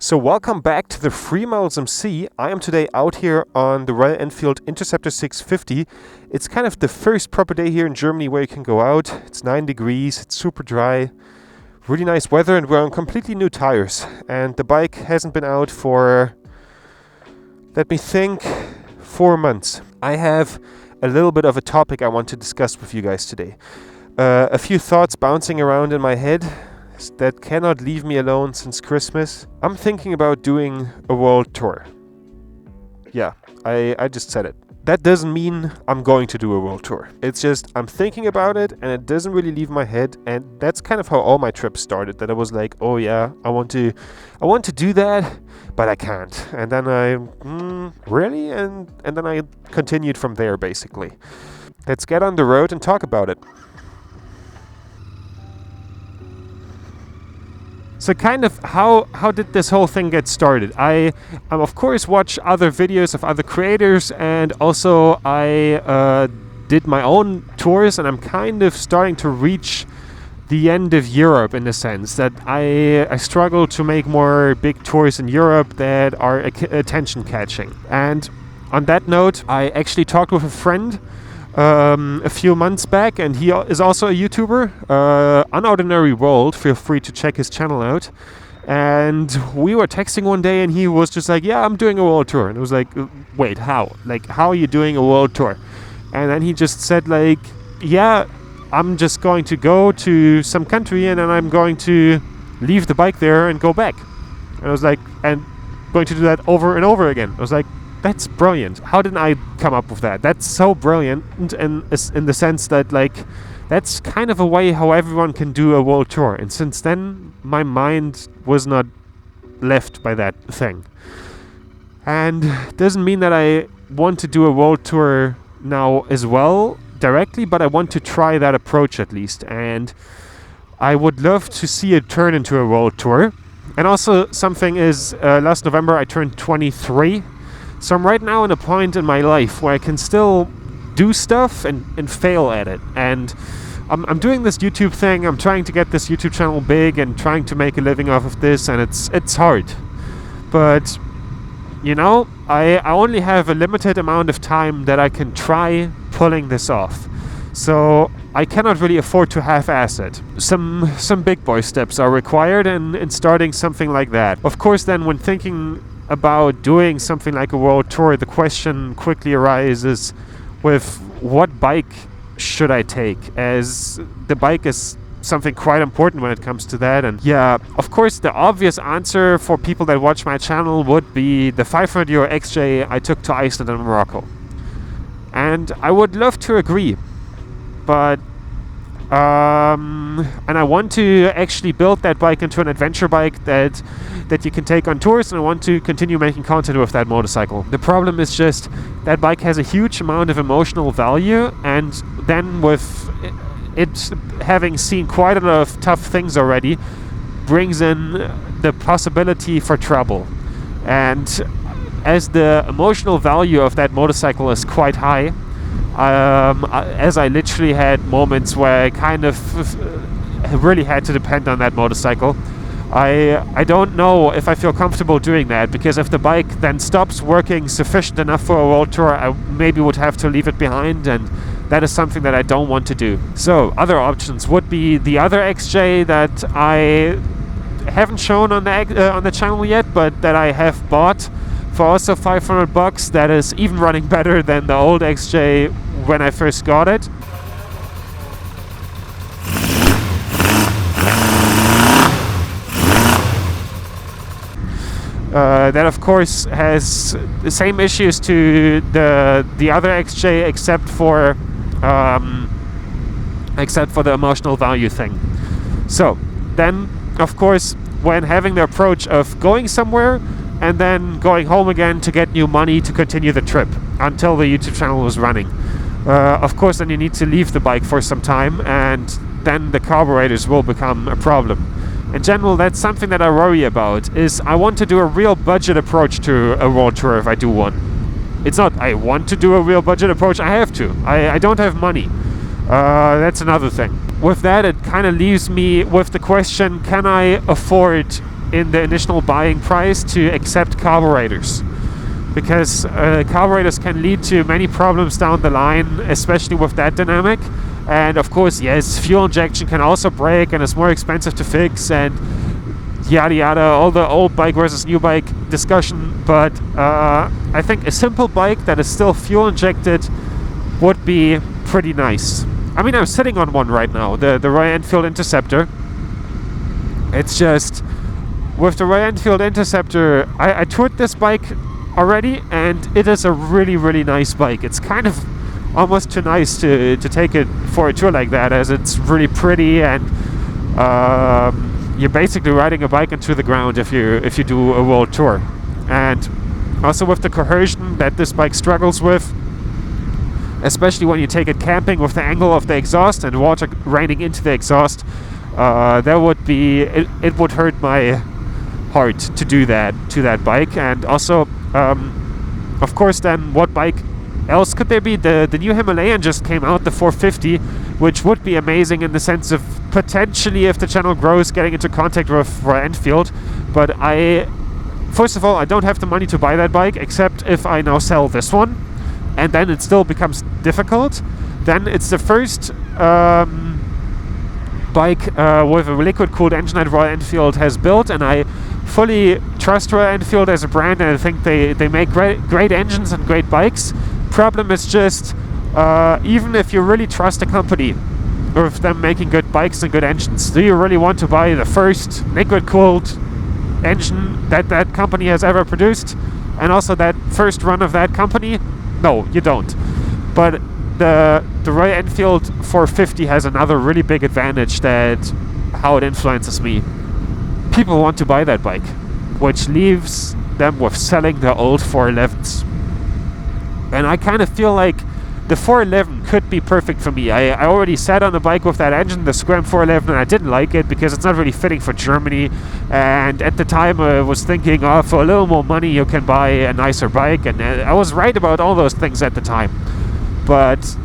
So welcome back to the Free Miles MC. I am today out here on the Royal Enfield Interceptor 650. It's kind of the first proper day here in Germany where you can go out. It's 9 degrees, it's super dry, really nice weather, and we're on completely new tires. And the bike hasn't been out for, let me think, 4 months. I have a little bit of a topic I want to discuss with you guys today. A few thoughts bouncing around in my head that cannot leave me alone since Christmas. I'm thinking about doing a world tour. Yeah, I just said it. That doesn't mean I'm going to do a world tour. It's just I'm thinking about it and it doesn't really leave my head, and that's kind of how all my trips started. That I was like, oh yeah, I want to do that, but I can't. And then really? And then I continued from there basically. Let's get on the road and talk about it. So kind of how did this whole thing get started? I of course watch other videos of other creators, and also I did my own tours, and I'm kind of starting to reach the end of Europe in the sense that I struggle to make more big tours in Europe that are attention catching. And on that note, I actually talked with a friend a few months back, and he is also a YouTuber, Unordinary World. Feel free to check his channel out. And we were texting one day, and he was just like, yeah, I'm doing a world tour. And I was like, wait, how? Like, how are you doing a world tour? And then he just said like, yeah, I'm just going to go to some country, and then I'm going to leave the bike there and go back. And I was like, and going to do that over and over again. I was like, that's brilliant. How didn't I come up with that? That's so brilliant in the sense that, like, that's kind of a way how everyone can do a world tour. And since then, my mind was not left by that thing. And it doesn't mean that I want to do a world tour now as well directly, but I want to try that approach at least. And I would love to see it turn into a world tour. And also something is, last November I turned 23. So I'm right now in a point in my life where I can still do stuff and fail at it. And I'm doing this YouTube thing. I'm trying to get this YouTube channel big and trying to make a living off of this, and it's hard. But, you know, I only have a limited amount of time that I can try pulling this off. So I cannot really afford to half-ass it. Some big boy steps are required in starting something like that. Of course, then when thinking about doing something like a world tour, the question quickly arises with what bike should I take, as the bike is something quite important when it comes to that. And yeah, of course the obvious answer for people that watch my channel would be the 500 Euro XJ I took to Iceland and Morocco. And I would love to agree, but and I want to actually build that bike into an adventure bike that you can take on tours, and I want to continue making content with that motorcycle. The problem is just that bike has a huge amount of emotional value, and then with it having seen quite a lot of tough things already, brings in the possibility for trouble. And as the emotional value of that motorcycle is quite high, as I literally had moments where I kind of really had to depend on that motorcycle, I don't know if I feel comfortable doing that, because if the bike then stops working sufficient enough for a world tour, I maybe would have to leave it behind, and that is something that I don't want to do. So other options would be the other XJ that I haven't shown on the channel yet, but that I have bought for also $500. That is even running better than the old XJ when I first got it. That of course has the same issues to the other XJ, except for the emotional value thing. So then, of course, when having the approach of going somewhere and then going home again to get new money to continue the trip until the YouTube channel was running. Of course, then you need to leave the bike for some time, and then the carburetors will become a problem. In general, that's something that I worry about, is I want to do a real budget approach to a world tour if I do one. It's not I want to do a real budget approach, I have to. I don't have money. That's another thing. With that, it kind of leaves me with the question, can I afford in the initial buying price to accept carburetors, because carburetors can lead to many problems down the line, especially with that dynamic. And of course, yes, fuel injection can also break and it's more expensive to fix, and yada yada, all the old bike versus new bike discussion. But I think a simple bike that is still fuel injected would be pretty nice. I mean, I'm sitting on one right now, the Royal Enfield Interceptor. It's just, with the Royal Enfield Interceptor, I toured this bike already, and it is a really, really nice bike. It's kind of almost too nice to take it for a tour like that, as it's really pretty, and you're basically riding a bike into the ground if you do a world tour. And also with the cohesion that this bike struggles with, especially when you take it camping with the angle of the exhaust and water raining into the exhaust, it would hurt my heart to do that to that bike. And also, of course, then what bike else could there be? The new Himalayan just came out, the 450, which would be amazing in the sense of potentially, if the channel grows, getting into contact with Royal Enfield. But first of all, I don't have the money to buy that bike, except if I now sell this one, and then it still becomes difficult. Then it's the first bike with a liquid-cooled engine that Royal Enfield has built, and I fully trust Royal Enfield as a brand, and I think they make great engines and great bikes. Problem is just, even if you really trust a company with them making good bikes and good engines, do you really want to buy the first liquid-cooled engine that company has ever produced, and also that first run of that company? No, you don't. But the Royal Enfield 450 has another really big advantage, that how it influences me. People want to buy that bike, which leaves them with selling their old 411s. And I kind of feel like the 411 could be perfect for me. I already sat on a bike with that engine, the Scram 411, and I didn't like it because it's not really fitting for Germany. And at the time I was thinking, for a little more money you can buy a nicer bike. And I was right about all those things at the time. But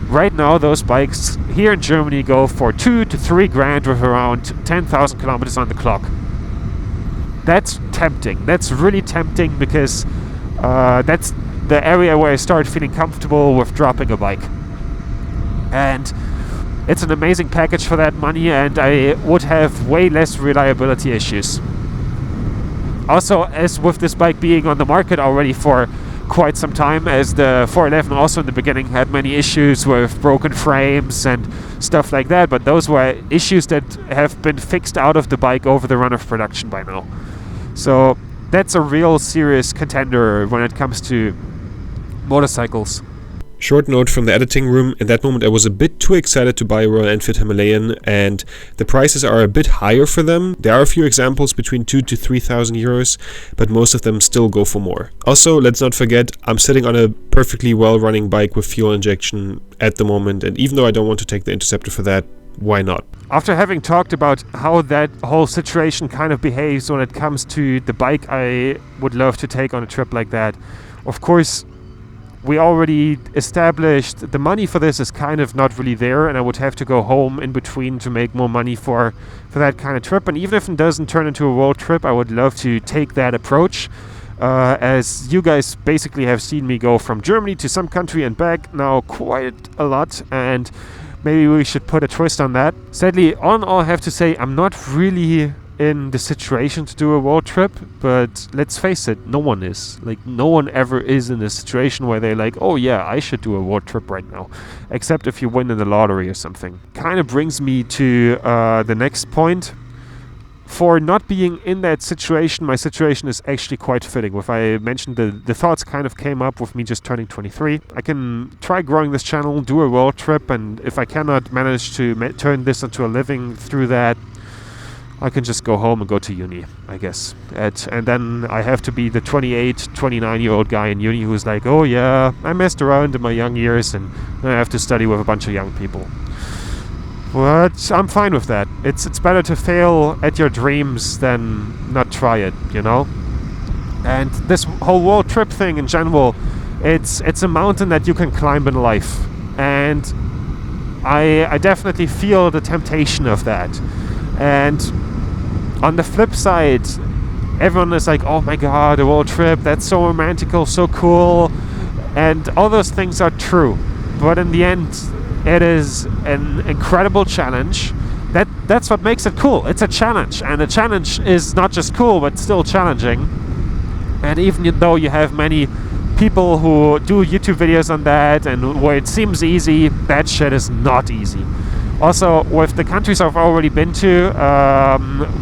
right now those bikes here in Germany go for 2 to 3 grand with around 10,000 kilometers on the clock. That's tempting. That's really tempting, because that's the area where I start feeling comfortable with dropping a bike. And it's an amazing package for that money, and I would have way less reliability issues. Also, as with this bike being on the market already for quite some time, as the 411 also in the beginning had many issues with broken frames and stuff like that, but those were issues that have been fixed out of the bike over the run of production by now. So that's a real serious contender when it comes to motorcycles. Short note from the editing room: in that moment I was a bit too excited to buy a Royal Enfield Himalayan, and the prices are a bit higher for them. There are a few examples between 2,000 to 3,000 euros, but most of them still go for more. Also, let's not forget, I'm sitting on a perfectly well running bike with fuel injection at the moment, and even though I don't want to take the Interceptor for that, why not? After having talked about how that whole situation kind of behaves when it comes to the bike I would love to take on a trip like that, of course, we already established the money for this is kind of not really there, and I would have to go home in between to make more money for that kind of trip. And even if it doesn't turn into a world trip, I would love to take that approach, as you guys basically have seen me go from Germany to some country and back now quite a lot, and maybe we should put a twist on that. Sadly, on all, I have to say I'm not really in the situation to do a world trip, but let's face it, no one is. Like, no one ever is in a situation where they're like, oh yeah, I should do a world trip right now, except if you win in the lottery or something. Kind of brings me to the next point. For not being in that situation, my situation is actually quite fitting. If I mentioned the thoughts kind of came up with me just turning 23. I can try growing this channel, do a world trip, and if I cannot manage to turn this into a living through that, I can just go home and go to uni, I guess. And then I have to be the 28, 29-year-old guy in uni who's like, oh yeah, I messed around in my young years, and then I have to study with a bunch of young people. But I'm fine with that. It's better to fail at your dreams than not try it, you know? And this whole world trip thing in general, it's a mountain that you can climb in life. And I definitely feel the temptation of that. And On the flip side, everyone is like, oh my god, a world trip, that's so romantical, so cool. And all those things are true. But in the end, it is an incredible challenge. That's what makes it cool. It's a challenge. And a challenge is not just cool, but still challenging. And even though you have many people who do YouTube videos on that and where it seems easy, that shit is not easy. Also, with the countries I've already been to,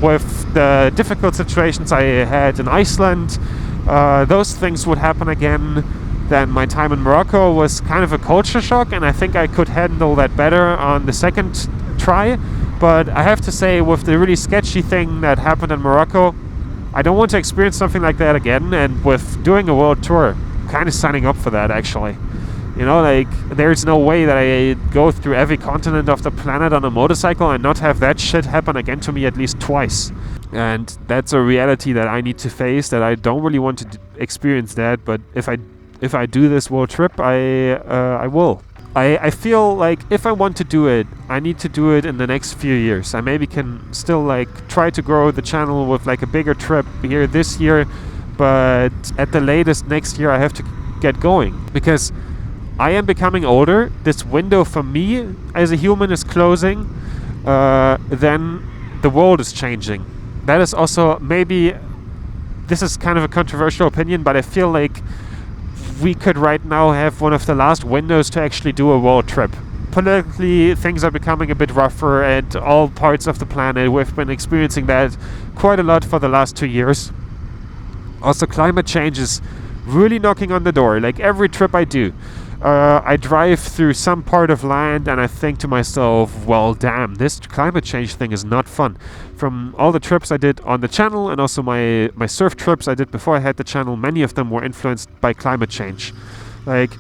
with the difficult situations I had in Iceland, those things would happen again. Then my time in Morocco was kind of a culture shock, and I think I could handle that better on the second try. But I have to say, with the really sketchy thing that happened in Morocco, I don't want to experience something like that again. And with doing a world tour, kind of signing up for that, actually. You know, like, there's no way that I go through every continent of the planet on a motorcycle and not have that shit happen again to me at least twice. And that's a reality that I need to face, that I don't really want to experience that. But if I do this world trip, I will. I feel like if I want to do it, I need to do it in the next few years. I maybe can still like try to grow the channel with like a bigger trip here this year, but at the latest next year I have to get going, because I am becoming older. This window for me as a human is closing. Then the world is changing. That is also, maybe this is kind of a controversial opinion, but I feel like we could right now have one of the last windows to actually do a world trip. Politically, things are becoming a bit rougher at all parts of the planet. We've been experiencing that quite a lot for the last 2 years. Also, climate change is really knocking on the door. Like every trip I do, I drive through some part of land and I think to myself, well, damn, this climate change thing is not fun. From all the trips I did on the channel and also my surf trips I did before I had the channel, many of them were influenced by climate change. Like,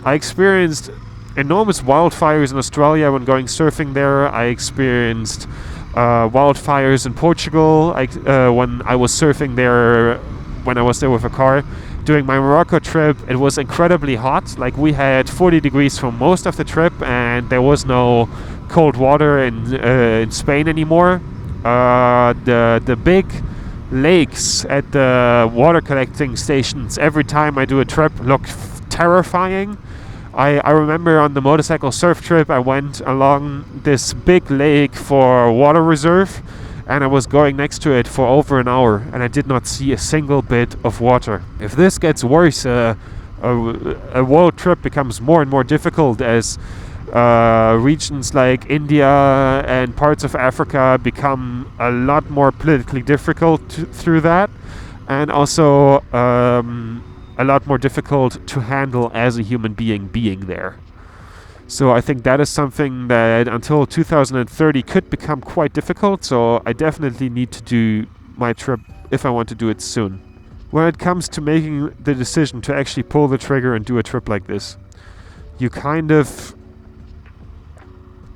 I experienced enormous wildfires in Australia when going surfing there. I experienced wildfires in Portugal when I was surfing there, when I was there with a car. During my Morocco trip, it was incredibly hot. Like, we had 40 degrees for most of the trip, and there was no cold water in Spain anymore. The big lakes at the water collecting stations every time I do a trip look terrifying. I remember on the motorcycle surf trip, I went along this big lake for water reserve, and I was going next to it for over an hour, and I did not see a single bit of water. If this gets worse, a world trip becomes more and more difficult as regions like India and parts of Africa become a lot more politically difficult through that, and also a lot more difficult to handle as a human being there. So I think that is something that until 2030 could become quite difficult, so I definitely need to do my trip if I want to do it soon. When it comes to making the decision to actually pull the trigger and do a trip like this, you kind of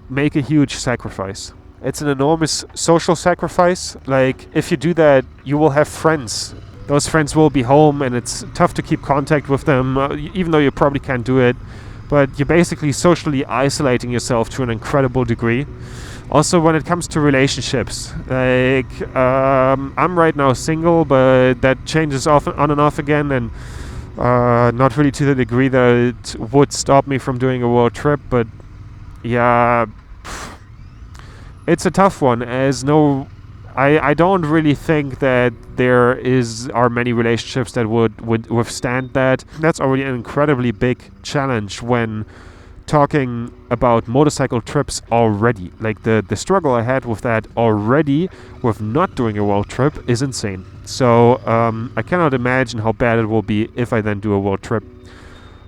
make a huge sacrifice. It's an enormous social sacrifice. Like, if you do that, you will have friends. Those friends will be home, and it's tough to keep contact with them, even though you probably can't do it. But you're basically socially isolating yourself to an incredible degree. Also, when it comes to relationships, like, I'm right now single, but that changes on and off again, and not really to the degree that it would stop me from doing a world trip. But yeah, it's a tough one, as I don't really think that there are many relationships that would withstand that. That's already an incredibly big challenge when talking about motorcycle trips already. Like, the struggle I had with that already with not doing a world trip is insane. So I cannot imagine how bad it will be if I then do a world trip.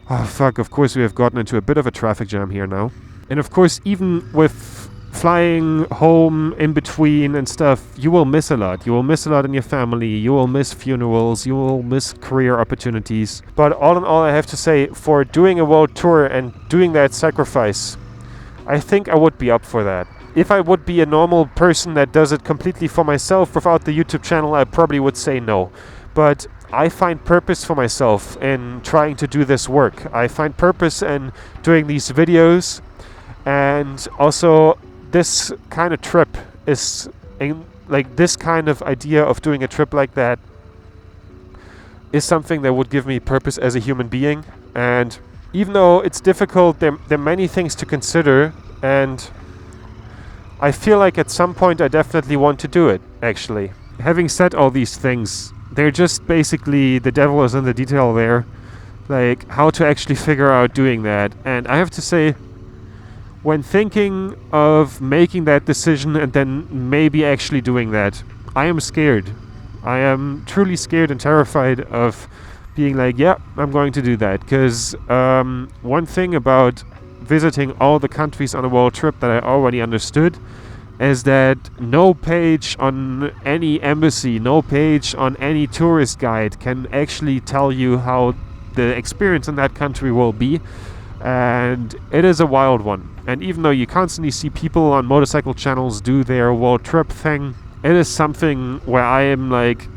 Oh fuck, of course we have gotten into a bit of a traffic jam here now. And of course, even with flying home in between and stuff, you will miss a lot. You will miss a lot in your family, you will miss funerals, you will miss career opportunities. But all in all, I have to say, for doing a world tour and doing that sacrifice, I think I would be up for that. If I would be a normal person that does it completely for myself without the YouTube channel, I probably would say no. But I find purpose for myself in trying to do this work. I find purpose in doing these videos, and also this kind of trip is like this kind of idea of doing a trip like that is something that would give me purpose as a human being. And even though it's difficult, there are many things to consider, and I feel like at some point I definitely want to do it, actually. Having said all these things, they're just basically, the devil is in the detail there, like how to actually figure out doing that. And I have to say, when thinking of making that decision and then maybe actually doing that, I am scared. I am truly scared and terrified of being like, yeah, I'm going to do that. Because one thing about visiting all the countries on a world trip that I already understood is that no page on any embassy, no page on any tourist guide can actually tell you how the experience in that country will be. And it is a wild one. And even though you constantly see people on motorcycle channels do their world trip thing, it is something where I am like,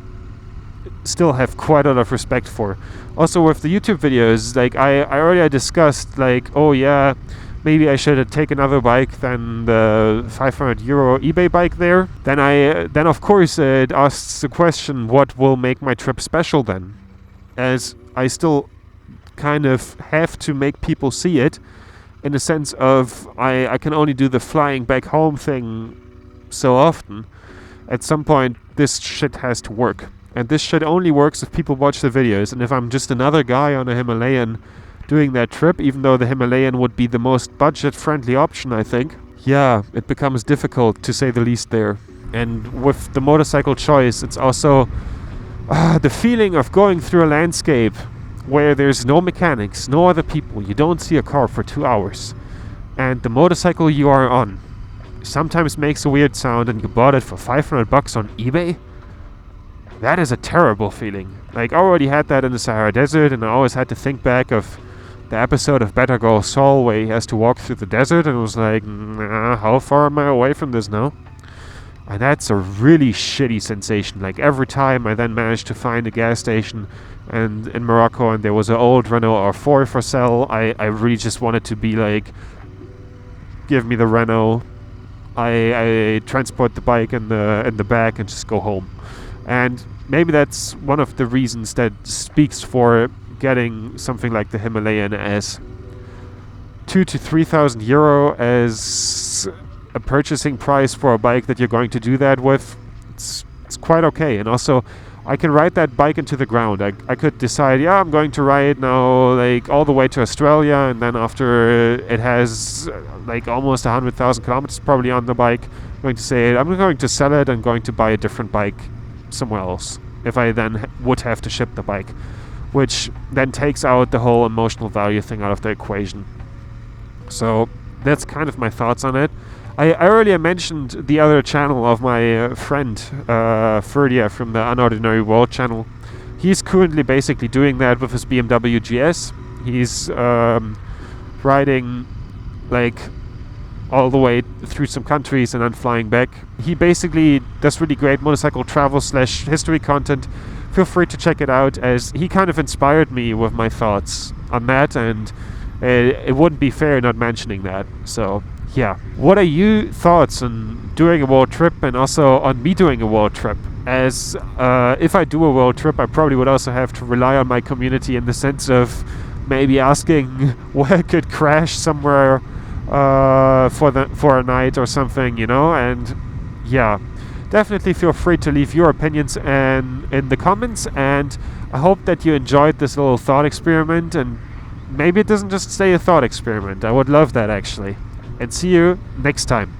still have quite a lot of respect for. Also with the YouTube videos, like I already discussed, like, oh yeah, maybe I should take another bike than the 500 euro eBay bike there. Then of course it asks the question, what will make my trip special then? As I still kind of have to make people see it, in the sense of I can only do the flying back home thing so often. At some point this shit has to work. And this shit only works if people watch the videos. And if I'm just another guy on a Himalayan doing that trip, even though the Himalayan would be the most budget-friendly option, I think, yeah, it becomes difficult to say the least there. And with the motorcycle choice, it's also the feeling of going through a landscape where there's no mechanics, no other people, you don't see a car for 2 hours, and the motorcycle you are on sometimes makes a weird sound and you bought it for 500 bucks on eBay. That is a terrible feeling. Like, I already had that in the Sahara Desert, and I always had to think back of the episode of Better Call Saul where he has to walk through the desert, and it was like, nah, how far am I away from this now? And that's a really shitty sensation. Like, every time I then managed to find a gas station and in Morocco and there was an old Renault R4 for sale, I really just wanted to be like, give me the Renault. I transport the bike in the back and just go home. And maybe that's one of the reasons that speaks for getting something like the Himalayan as 2,000 to 3,000 euro as a purchasing price for a bike that you're going to do that with. It's quite okay. And also, I can ride that bike into the ground. I could decide, yeah, I'm going to ride now like all the way to Australia, and then after it has like almost 100,000 kilometers probably on the bike, I'm going to say, I'm going to sell it and going to buy a different bike somewhere else if I then would have to ship the bike, which then takes out the whole emotional value thing out of the equation. So that's kind of my thoughts on it. I earlier mentioned the other channel of my friend Ferdia from the Unordinary World channel. He's currently basically doing that with his BMW GS. He's riding like all the way through some countries and then flying back. He basically does really great motorcycle travel / history content. Feel free to check it out, as he kind of inspired me with my thoughts on that, and it wouldn't be fair not mentioning that. So yeah, what are your thoughts on doing a world trip, and also on me doing a world trip? As if I do a world trip, I probably would also have to rely on my community in the sense of maybe asking where I could crash somewhere for a night or something, you know. And yeah, definitely feel free to leave your opinions in the comments, and I hope that you enjoyed this little thought experiment, and maybe it doesn't just stay a thought experiment. I would love that, actually. And see you next time.